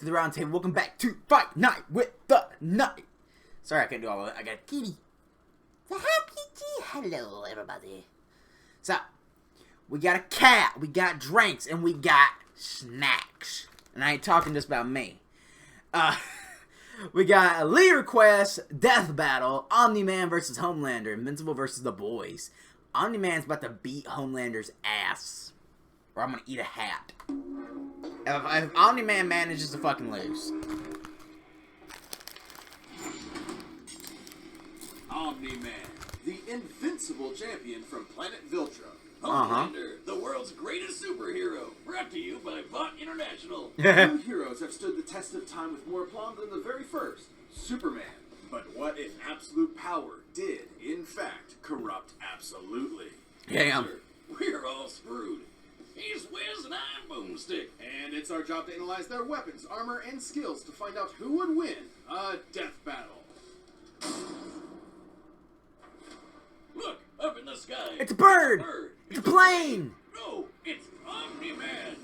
to the round table. Welcome back to Fight Night with the Night. Sorry, I couldn't do all of it. I got a kitty. The happy tea. Hello, everybody. So, we got a cat, we got drinks, and we got snacks. And I ain't talking just about me. We got a lead request, death battle, Omni-Man versus Homelander, Invincible versus the boys. Omni-Man's about to beat Homelander's ass. Or I'm gonna eat a hat. If Omni-Man manages to fucking lose. Omni-Man, the invincible champion from planet Viltra. Homelander, the world's greatest superhero. Brought to you by Bot International. Two heroes have stood the test of time with more aplomb than the very first, Superman. But what if absolute power did, in fact, corrupt absolutely? Damn. We're all screwed. He's Wiz and I'm Boomstick. And it's our job to analyze their weapons, armor, and skills to find out who would win a death battle. Look, up in the sky. It's a bird! It's a plane! No, it's Omni-Man!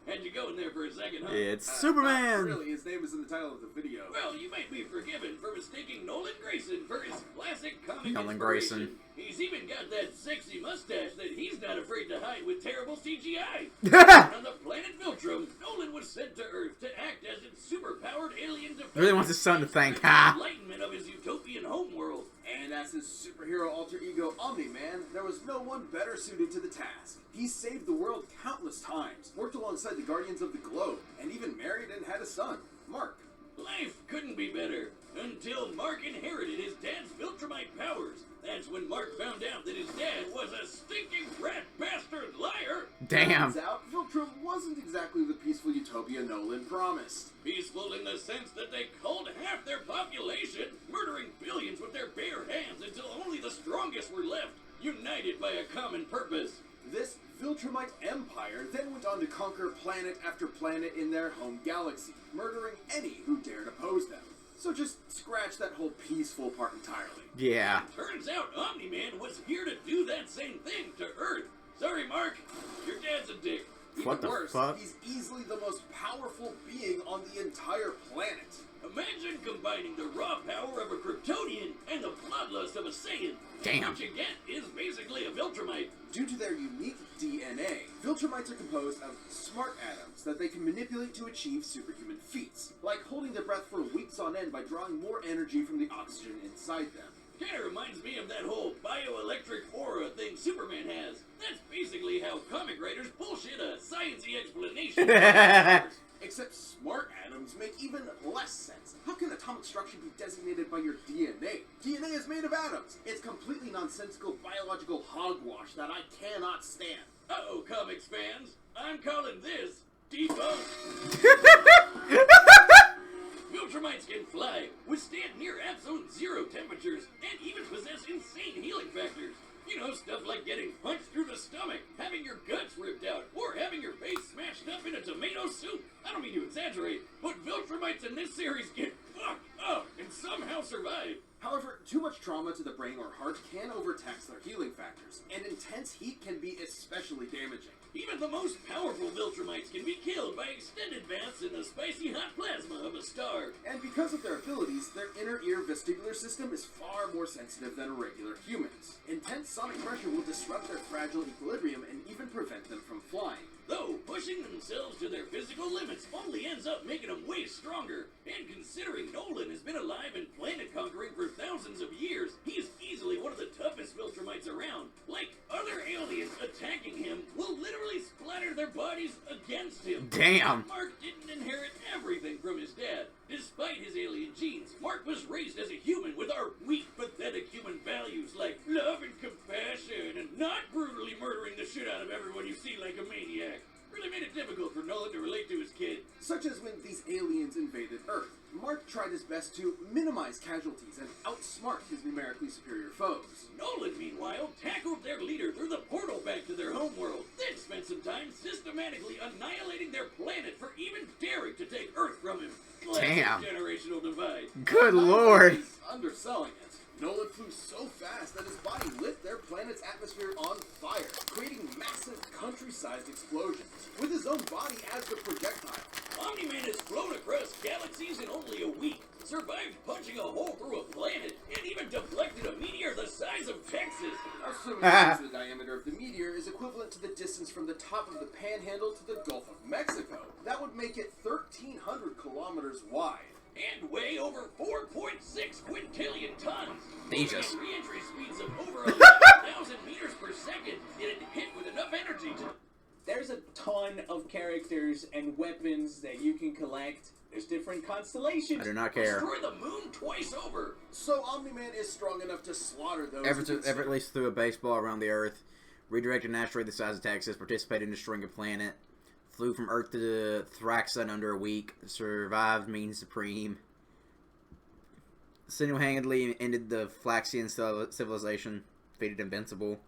Had you go in there for a second, huh? It's Superman! Really, his name is in the title of the video. Well, you might be forgiven for mistaking Nolan Grayson for his classic comic Nolan inspiration. Grayson. He's even got that sexy mustache that he's not afraid to hide with terrible CGI. On the planet Viltrum, Nolan was sent to Earth to act as its superpowered alien defender. Really wants his son to think, huh? Enlightenment of his utopian homeworld. And as his superhero alter ego Omni-Man, there was no one better suited to the task. He saved the world countless times, worked alongside the Guardians of the Globe, and even married and had a son, Mark. Life couldn't be better, until Mark inherited his dad's Viltrumite powers. That's when Mark found out that his dad was a stinking rat bastard liar. Damn. Turns out, Viltrum wasn't exactly the peaceful utopia Nolan promised. Peaceful in the sense that they culled half their population, murdering billions with their bare hands until only the strongest were left, united by a common purpose. This Viltrumite empire then went on to conquer planet after planet in their home galaxy, murdering any who dared oppose them. So just scratch that whole peaceful part entirely. Yeah. Turns out Omni-Man was here to do that same thing to Earth. Sorry, Mark. Your dad's a dick. What the worse, fuck? He's easily the most powerful being on the entire planet. Imagine combining the raw power of a Kryptonian and the bloodlust of a Saiyan. Damn. What you get is basically a Viltrumite. Due to their unique DNA, Viltrumites are composed of smart atoms that they can manipulate to achieve superhuman feats, like holding their breath for weeks on end by drawing more energy from the oxygen inside them. Kinda reminds me of that whole bioelectric aura thing Superman has. That's basically how comic writers bullshit a sciencey explanation. Except smart atoms make even less sense. How can atomic structure be designated by your DNA? DNA is made of atoms. It's completely nonsensical biological hogwash that I cannot stand. Uh-oh, comics fans. I'm calling this debunked. Viltrumites can fly, withstand near absolute zero temperatures, and even possess insane healing factors. You know, stuff like getting punched through the stomach, having your guts ripped out, or having your face smashed up in a tomato soup. I don't mean to exaggerate, but Viltrumites in this series get fucked up and somehow survive. However, too much trauma to the brain or heart can overtax their healing factors, and intense heat can be especially damaging. Even the most powerful Viltrumites can be killed by extended baths in the spicy hot plasma of a star. And because of their abilities, their inner ear vestibular system is far more sensitive than regular humans. Intense sonic pressure will disrupt their fragile equilibrium and even prevent them from flying. Though, pushing themselves to their physical limits only ends up making them way stronger. And considering Nolan has been alive and planet conquering for thousands of years, he's easily one of the toughest Viltrumites around. Like, other aliens attacking him will literally splatter their bodies against him. Damn. Mark didn't inherit everything from his dad. Despite his alien genes, Mark was raised as a human with our weak, pathetic human values like love and compassion and not brutally murdering the shit out of everyone you see like a maniac. Really made it difficult for Nolan to relate to his kid. Such as when these aliens invaded Earth. Mark tried his best to minimize casualties and outsmart his numerically superior foes. Nolan, meanwhile, tackled their leader through the portal back to their homeworld, then spent some time systematically annihilating their planet for even daring to take Earth from him. Damn. Generational divide. Good lord. He's underselling it. Nolan flew so fast that his body lit their planet's atmosphere on fire, creating massive country-sized explosions, with his own body as the projectile. Omni-Man has flown across galaxies in only a week, survived punching a hole through a planet, and even deflected a meteor the size of Texas. Assuming the diameter of the meteor is equivalent to the distance from the top of the Panhandle to the Gulf of Mexico, that would make it 1,300 kilometers wide. And weigh over 4.6 quintillion tons. Jesus. And re-entry speeds of over 11,000 meters per second, it'd hit with enough energy to... There's a ton of characters and weapons that you can collect. There's different constellations. I do not care. Destroy the moon twice over. So Omni-Man is strong enough to slaughter those... Effortlessly threw a baseball around the Earth, redirected an asteroid the size of Texas, participated in destroying a planet, flew from Earth to Thraxa in under a week, survived Mean Supreme, single-handedly ended the Flaxian civilization, defeated Invincible,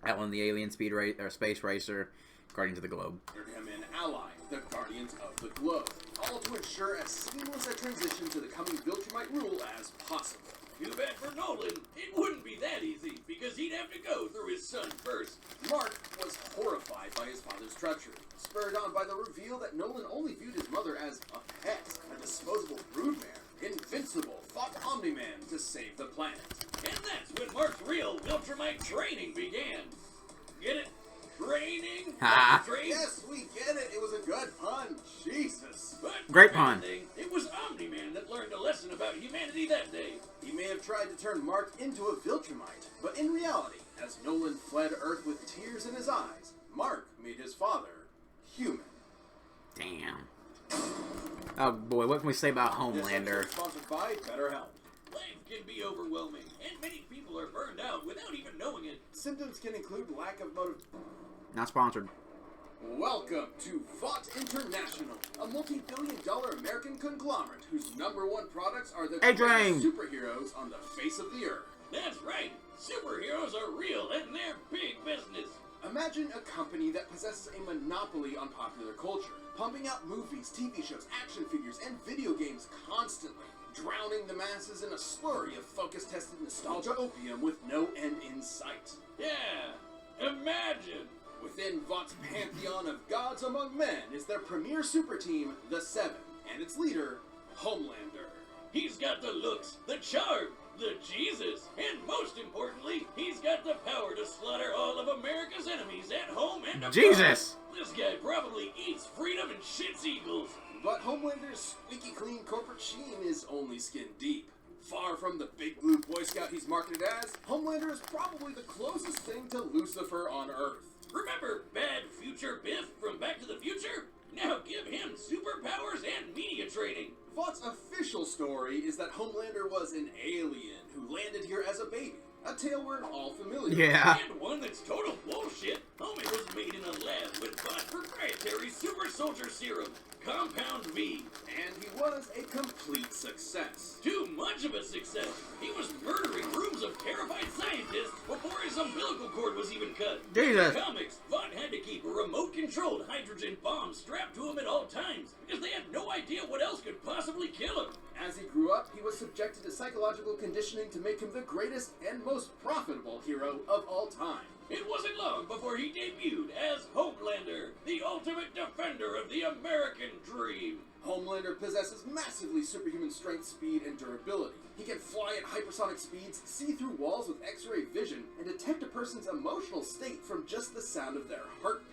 outwon the alien space racer, Guardians of the Globe. him an ally, the Guardians of the Globe, all to ensure as seamless a transition to the coming Viltrumite rule as possible. Too bad for Nolan, it wouldn't be that easy, because he'd have to go through his son first. Mark was horrified by his father's treachery, spurred on by the reveal that Nolan only viewed his mother as a pet, a disposable broodmare. Invincible fought Omni-Man to save the planet. And that's when Mark's real Viltrumite training began. Get it? Training? Ha. Train? Yes, we get it. It was a good pun. Jesus. But Great for pun. anything, it was Omni-Man that learned a lesson about humanity that day. He may have tried to turn Mark into a Viltrumite, but in reality, as Nolan fled Earth with tears in his eyes, Mark made his father human. Damn. Oh boy, what can we say about This episode Homelander? is sponsored by BetterHelp. Life can be overwhelming, and many people are burned out without even knowing it. Symptoms can include lack of motivation. Not sponsored. Welcome to Vought International, a multi-billion-dollar American conglomerate whose #1 products are the A-Train. greatest superheroes on the face of the earth. That's right. Superheroes are real, and they're big business. Imagine a company that possesses a monopoly on popular culture, pumping out movies, TV shows, action figures, and video games constantly, drowning the masses in a slurry of focus-tested nostalgia opium with no end in sight. Yeah, imagine. Within Vought's pantheon of gods among men is their premier super team, the Seven, and its leader, Homelander. He's got the looks, the charm, the Jesus, and most importantly, he's got the power to slaughter all of America's enemies at home and abroad. Jesus! This guy probably eats freedom and shits eagles. But Homelander's squeaky clean corporate sheen is only skin deep. Far from the big blue Boy Scout he's marketed as, Homelander is probably the closest thing to Lucifer on Earth. Remember Bad Future Biff from Back to the Future? Now give him superpowers and media training. Vought's official story is that Homelander was an alien who landed here as a baby. A tale we're all familiar with. Yeah. And one that's total bullshit. Homie was made in a lab with Vought's proprietary super soldier serum, Compound V. And he was a complete success. Too much of a success. He was murdering rooms of terrified scientists before his umbilical cord was even cut. Jesus. In the comics, Vought had to keep a remote-controlled hydrogen bomb strapped to him at all times because they had no idea what else could possibly kill him. As he grew up, he was subjected to psychological conditioning to make him the greatest and most profitable hero of all time. It wasn't long before he debuted as Homelander, the ultimate defender of the American dream. Homelander possesses massively superhuman strength, speed, and durability. He can fly at hypersonic speeds, see through walls with X-ray vision, and detect a person's emotional state from just the sound of their heartbeat.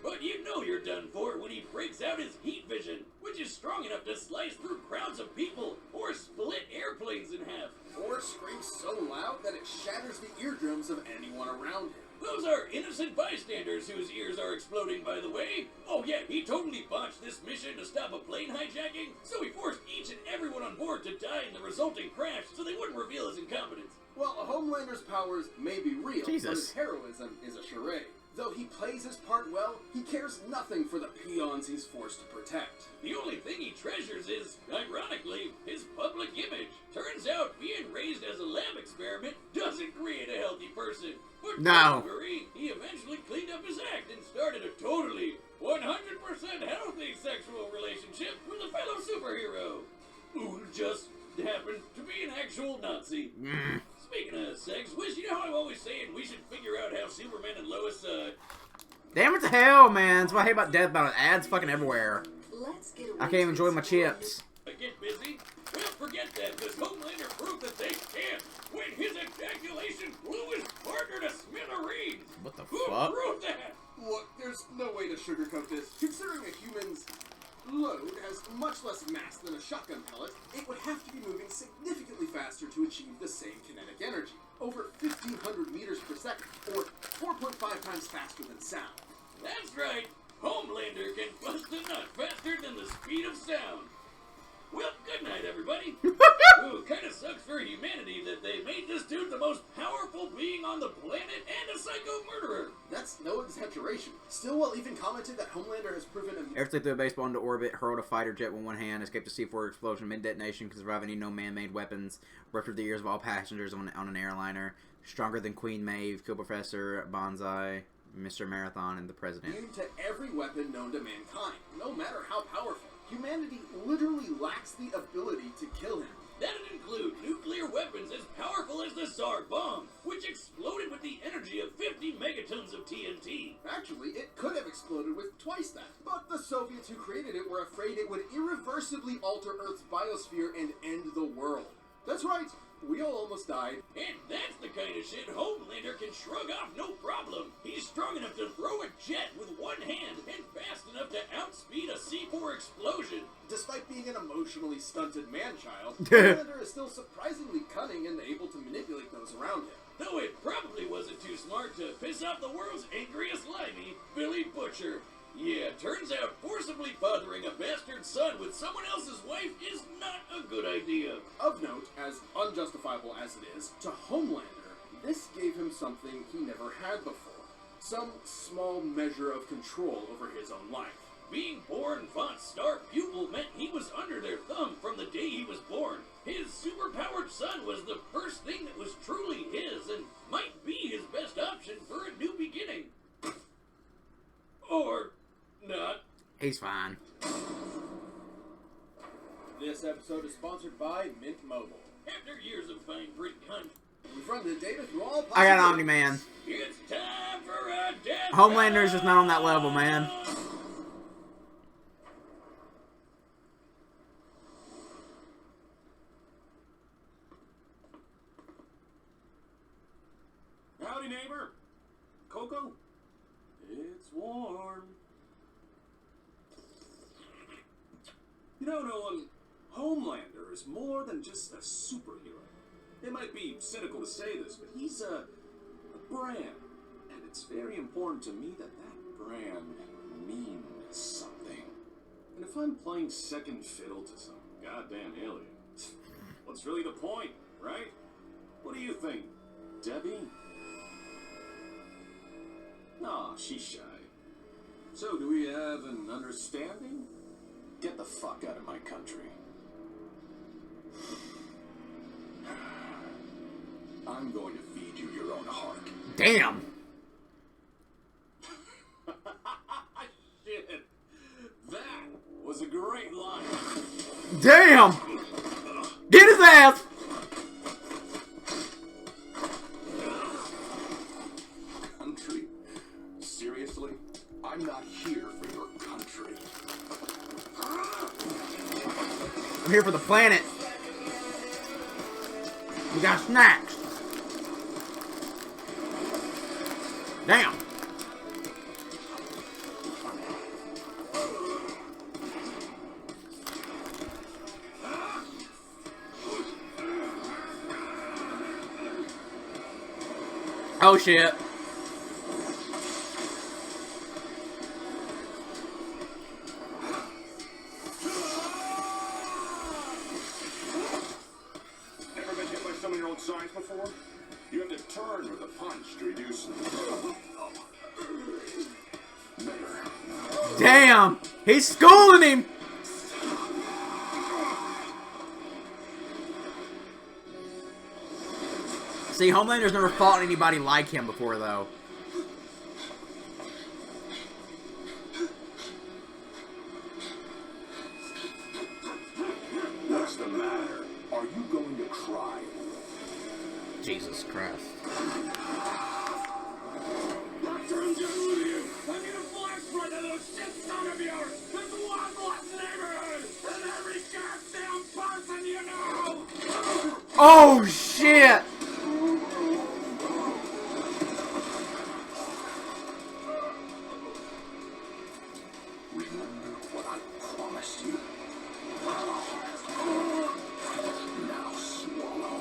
But you know you're done for when he breaks out his heat vision, which is strong enough to slice through crowds of people or split airplanes in half. Or screams so loud that it shatters the eardrums of anyone around him. Those are innocent bystanders whose ears are exploding, by the way. Oh yeah, he totally botched this mission to stop a plane hijacking, so he forced each and everyone on board to die in the resulting crash so they wouldn't reveal his incompetence. Well, Homelander's powers may be real, Jesus. but his heroism is a charade. Though he plays his part well, he cares nothing for the peons he's forced to protect. The only thing he treasures is, ironically, his public image. Turns out being raised as a lab experiment doesn't create a healthy person. But No. don't worry, he eventually cleaned up his act and started a totally 100% healthy sexual relationship with a fellow superhero, who just happened to be an actual Nazi. Speaking of sex, Wish, you know how I'm always saying we should figure out how Superman and Lois, Damn it to hell, man. That's what I hate about Death Battle. Ads fucking everywhere. Let's get away I can't even enjoy my from school. chips. Get busy? Well, forget that, because Homelander proved that they can when his ejaculation blew his partner to smithereens. What the Who fuck? proved that? Look, there's no way to sugarcoat this. Considering a human's load has much less mass than a shotgun pellet, it would have to be moving significantly faster to achieve the same kinetic energy. Over 1,500 meters per second, or 4.5 times faster than sound. That's right. Homelander can bust a nut faster than the speed of sound. Well, good night, everybody. Ooh, kind of sucks for humanity that they made this dude the most powerful being on the planet and a psycho murderer. That's no exaggeration. Stillwell even commented that Homelander has proven Airslip threw a baseball into orbit, hurled a fighter jet with one hand, escaped a C4 explosion mid-detonation, could survive any no man-made weapons, ruptured the ears of all passengers on an airliner, stronger than Queen Maeve, killed Professor Bonsai, Mr. Marathon, and the President. immune to every weapon known to mankind, no matter how powerful. Humanity literally lacks the ability to kill him. That'd include nuclear weapons as powerful as the Tsar bomb, which exploded with the energy of 50 megatons of TNT. Actually, it could have exploded with twice that. But the Soviets who created it were afraid it would irreversibly alter Earth's biosphere and end the world. That's right, we all almost died. And that's the kind of shit Homelander can shrug off no problem. He's strong enough to throw a jet with one hand and fast enough to outspeed a C4 explosion. Despite being an emotionally stunted man-child, Homelander is still surprisingly cunning and able to manipulate those around him. Though it probably wasn't too smart to piss off the world's angriest limey, Billy Butcher. Yeah, turns out forcibly fathering a bastard son with someone else's wife is not a good idea. Of note, as unjustifiable as it is, to Homelander, this gave him something he never had before. Some small measure of control over his own life. Being born Font's star pupil meant he was under their thumb from the day he was born. His superpowered son was the first thing that was truly his and might be his best option for a new beginning. Or not. He's fine. This episode is sponsored by Mint Mobile. After years of fine print content, We've run the data through all I got possible- Omni-Man. it's time for a death Homelander's just not on that level, man. Howdy, neighbor. Coco? It's warm. You know, Nolan, Homelander is more than just a superhero. It might be cynical to say this, but he's a brand. And it's very important to me that that brand means something. And if I'm playing second fiddle to some goddamn alien, what's really the point, right? What do you think, Debbie? Aw, she's shy. So, do we have an understanding? Get the fuck out of my country. I'm going to feed you your own heart. Damn. Shit. That was a great line. Damn. Get his ass. Country? Seriously? I'm not here for your country. I'm here for the planet. We got snacks. Damn. Oh shit. Ever been hit by some of your own signs before? You have to turn with a punch to reduce them. There. Damn. He's schooling him. See, Homelander's never fought anybody like him before, though. What's the matter? Are you going to cry? Jesus Christ. What's wrong with you? I'm gonna flash right at those shit son of yours! There's one less Oh, shit! Remember what I promised you. Now swallow.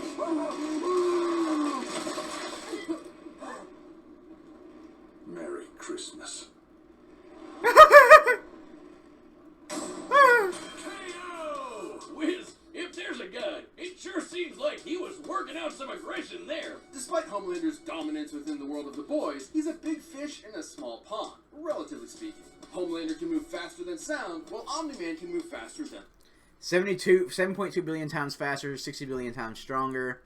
Merry Christmas. KO! Wiz, if there's a god, it sure seems like he was working out some aggression there. Despite Homelander's dominance within the world of the boys, he's a big fish in a small pond, relatively speaking. Homelander can move faster than sound, while Omni-Man can move faster than... 7.2 billion times faster, 60 billion times stronger.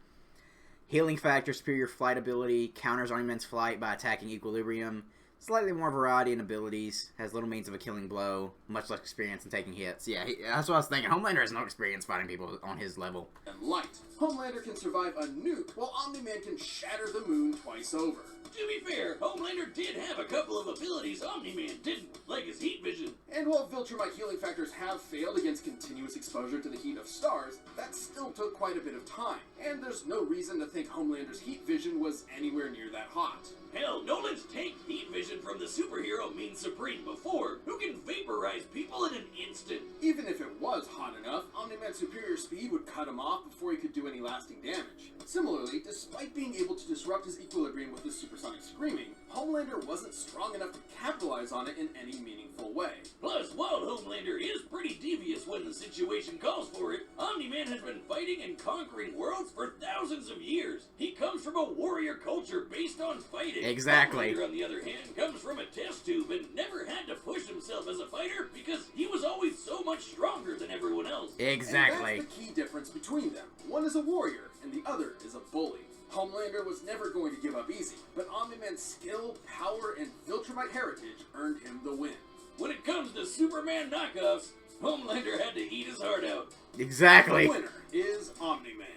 Healing factor, superior flight ability, counters Omni-Man's flight by attacking equilibrium. Slightly more variety in abilities, has little means of a killing blow, much less experience in taking hits. Yeah, that's what I was thinking. Homelander has no experience fighting people on his level. and light. Homelander can survive a nuke, while Omni-Man can shatter the moon twice over. To be fair, Homelander did have a couple of abilities Omni-Man didn't, like his heat vision. And while Viltrumite healing factors have failed against continuous exposure to the heat of stars, that still took quite a bit of time, and there's no reason to think Homelander's heat vision was anywhere near that hot. Hell, Nolan's take heat vision from the superhero mean Supreme before, who can vaporize people in an instant. Even if it was hot enough, Omni-Man's superior speed would cut him off before he could do any lasting damage. Similarly, despite being able to disrupt his equilibrium with his supersonic screaming, Homelander wasn't strong enough to capitalize on it in any meaningful way. Plus, while Homelander is pretty devious when the situation calls for it, Omni-Man has been fighting and conquering worlds for thousands of years. He comes from a warrior culture based on fighting. Exactly. Homelander, on the other hand, comes from a test tube and never had to push himself as a fighter because he was always so much stronger than everyone else. Exactly. And that's the key difference between them. One is a warrior, and the other is a bully. Homelander was never going to give up easy, but Omni-Man's skill, power, and Viltrumite heritage earned him the win. When it comes to Superman knockoffs, Homelander had to eat his heart out. Exactly. The winner is Omni-Man.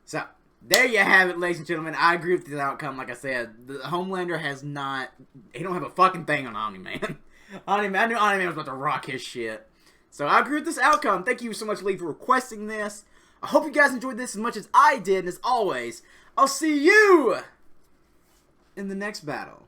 So, there you have it, ladies and gentlemen. I agree with the outcome. Like I said, the Homelander has not... He don't have a fucking thing on Omni-Man. I knew Omni-Man was about to rock his shit. So, I agree with this outcome. Thank you so much, Lee, for requesting this. I hope you guys enjoyed this as much as I did. And as always, I'll see you in the next battle.